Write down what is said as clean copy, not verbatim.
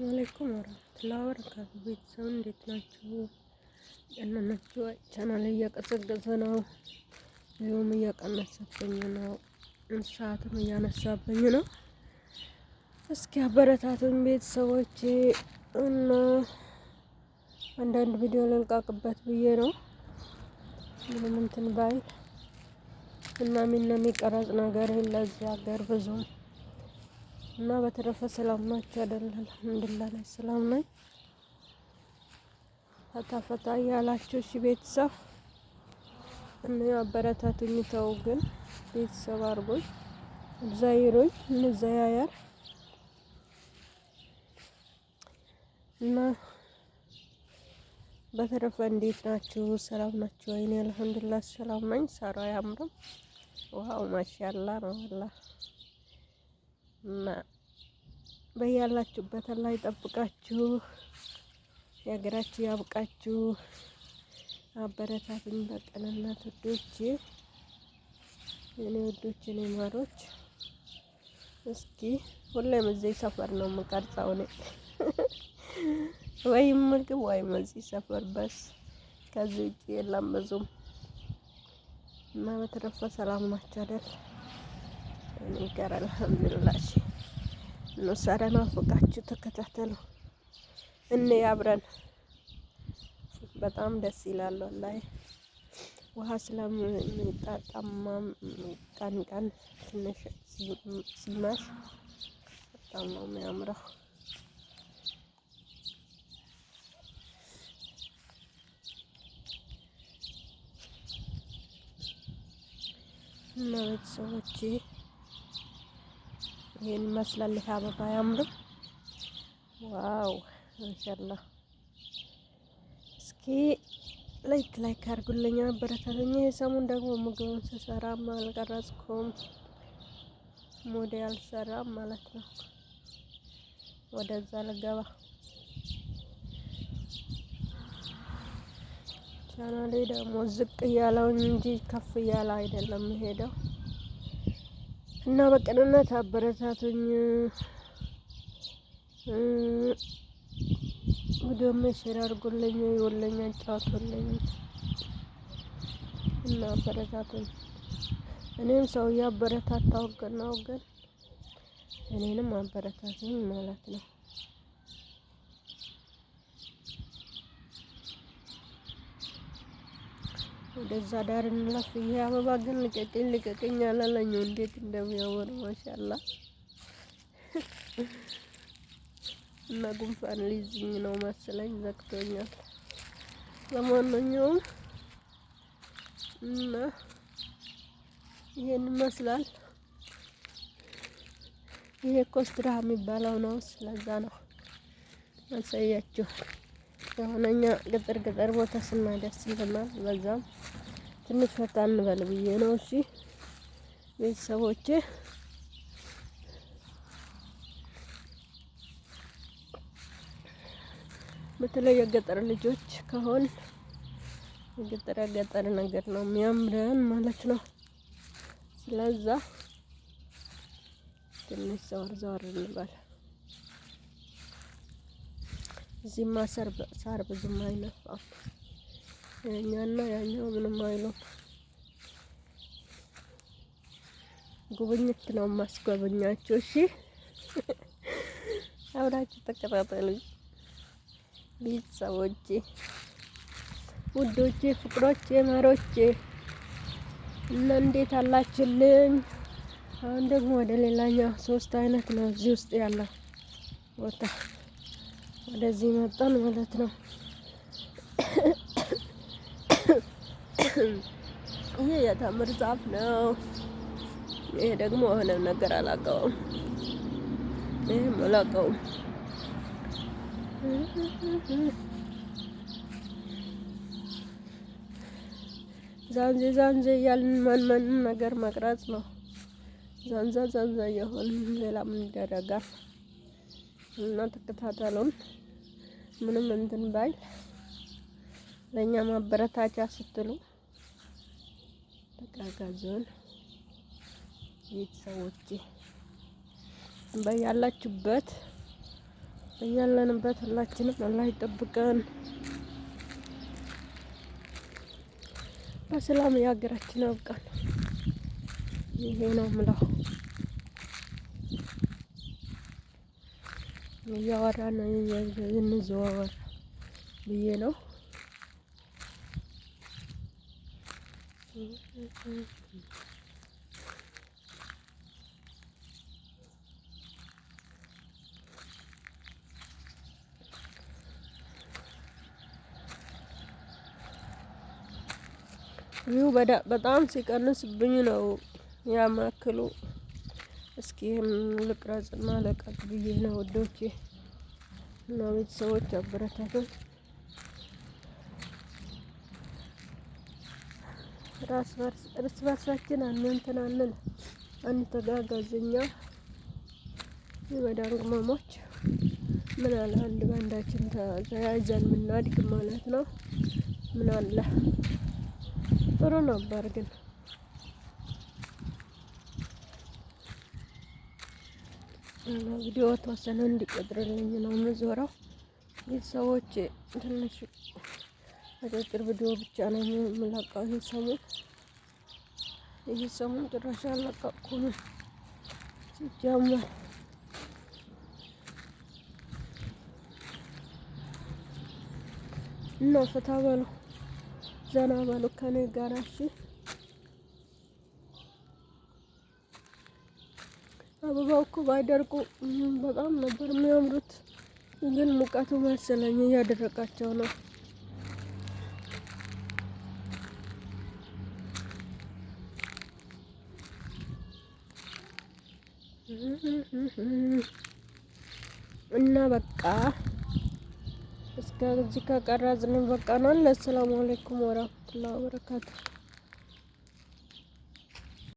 አለይኩም ወራህመቱላሂ ወበረካቱ። ቤተሰብ እንዴት ናችሁ? ደህና ናችሁ? ቻናል እየቀዘቀዘ ነው፣ ቪውም እየቀነሰብኝ ነው፣ ሰዓትም እያነሳብኝ ነው። እስኪ አበረታቱኝ ቤተሰቦቼ እና አንዳንድ ቪዲዮ ልልቃቅበት ብዬ ነው። ምንም እንትን ባይ እና ምን የሚቀረጽ ነገር የለ እዚህ ሀገር ብዙም እና በተረፈ ሰላም ናችሁ አይደል? አልሐምዱሊላህ ላይ ሰላም ነኝ። ፈታ ፈታ እያላችሁ እሺ ቤተሰብ እና አበረታቱኝ። ተው ግን ቤተሰብ አድርጎኝ ዘይሮኝ እንዘያያር እና በተረፈ እንዴት ናችሁ? ሰላም ናችሁ? እኔ አልሐምዱሊላህ ሰላም ነኝ። ሰራ ያምርም ዋው ማሻአላ ነው ወላሂ። እና በያላችሁበት አላህ ይጠብቃችሁ፣ የሀገራችሁ ያብቃችሁ። አበረታቱኝ በቅንነት ውዶቼ፣ የኔ ውዶች፣ የኔ ማሮች። እስኪ ሁሌም እዚህ ሰፈር ነው የምቀርጸው እኔ ወይም ምግብ ወይም እዚህ ሰፈር በስ ከዚህ ውጭ የለም ብዙም። እና በተረፈ ሰላም ናችሁ አይደል? እኔ ጋር አልሐምዱሊላህ። እሺ እንውሰደ ናፍቃችሁ ተከታተሉ እኔ አብረን በጣም ደስ ይላል ወላሂ። ውሃ ስለሚጣጣማ ቀን ቀን ትንሽ ሲመሽ በጣም ነው የሚያምረው። እና ቤተሰቦቼ ይሄን ይመስላል። ይሄ አበባ አያምርም? ዋው ማሻአላህ። እስኪ ላይክ አድርጉልኝ፣ አበረታቱኝ። ሰሞን ደግሞ ምግቡን ስሰራም አልቀረጽኩም፣ ሞዴል አልሰራም ማለት ነው። ወደዛ ልገባ ቻናሌ ደግሞ ዝቅ እያለውን እንጂ ከፍ እያለ አይደለም የሄደው። እና በቅንነት አበረታቱኝ። ቪዲዮም ሼር አድርጉልኝ፣ ይወለኛ ጫውቱልኝ እና አበረታቱኝ። እኔም ሰው ያበረታታው ነው፣ ግን እኔንም አበረታቱኝ ማለት ነው። ወደዛ ዳር እንለፍ። ይሄ አበባ ግን ልቀቅኝ አላለኝ። እንዴት እንደሚያምር ማሻአላ። እና ጉንፋን ሊይዝኝ ነው መሰለኝ ዘግቶኛል። ለማንኛውም እና ይሄን ይመስላል። ይሄ ኮስትራ የሚባለው ነው። ስለዛ ነው አሳያችሁ። የሆነኛ ገጠር ቦታ ስናይ ደስ ይለናል። በዛም ትንሽ ፈታ እንበል ብዬ ነው። እሺ ቤተሰቦቼ በተለይ የገጠር ልጆች ከሆን የገጠር ነገር ነው የሚያምረን ማለት ነው። ስለዛ ትንሽ ዘወር እንበል። እዚህማ ሳር ብዙም አይነፋም። ያኛና ያኛው ምንም አይሉም። ጉብኝት ነው ማስጎበኛችሁ። እሺ አብራችሁ ተከታተሉኝ ቤተሰቦቼ፣ ውዶቼ፣ ፍቅሮቼ፣ ማሮቼ እና እንዴት አላችሁልኝ? አሁን ደግሞ ወደ ሌላኛው 3 አይነት ነው እዚህ ውስጥ ያለው ቦታ ወደዚህ መጣን ማለት ነው። ይሄ የተምር ዛፍ ነው። ይሄ ደግሞ የሆነ ነገር አላውቀውም። ይሄም አላውቀውም። ዛንዜ እያልን ማን ነገር መቅረጽ ነው። ዛንዛ የሆን ሌላ ምን ይደረጋል? እና ተከታተሉን። ምንም እንትን ባይ ለኛ ማበረታቻ ስትሉ ተጋጋዙን ቤተሰቦቼ። በያላችሁበት እያለንበት ሁላችንም አላህ ይጠብቀን። በሰላም የሀገራችን ያብቃን። ይሄ ነው የምለው። እያወራን እንዘዋወር ብዬ ነው። ቪው በጣም ሲቀንስብኝ ነው ያማክሉ። እስኪ ልቅረጽና ለቀቅ ብዬ ነው ወዶቼ እና ቤተሰቦች አበረታቱን። እርስ በርሳችን አንተናነን አንተጋጋዝኛ የመዳን ቅመሞች ምን አለ አንድ ባንዳችን ተያይዘን ምናድግ ማለት ነው። ምን አለ ጥሩ ነበር ግን ቪዲዮ ተወሰነ እንዲቀጥርልኝ ነው የምዞረው። ቤተሰቦች ትንሽ አጫጭር ቪዲዮ ብቻ ነው የምለቀው። ይሄ ሰሞን ጭራሽ አልለቀኩም ሲጀመር እና ፈታ በሉ ዘና በሉ ከኔ ጋር እሺ። አበባው እኮ ባይደርቁ በጣም ነበር የሚያምሩት፣ ግን ሙቀቱ መሰለኝ እያደረቃቸው ነው። እና በቃ እስከዚህ ከቀረጽን በቃናል። አሰላሙ አለይኩም ወራህመቱላሂ ወበረካቱ።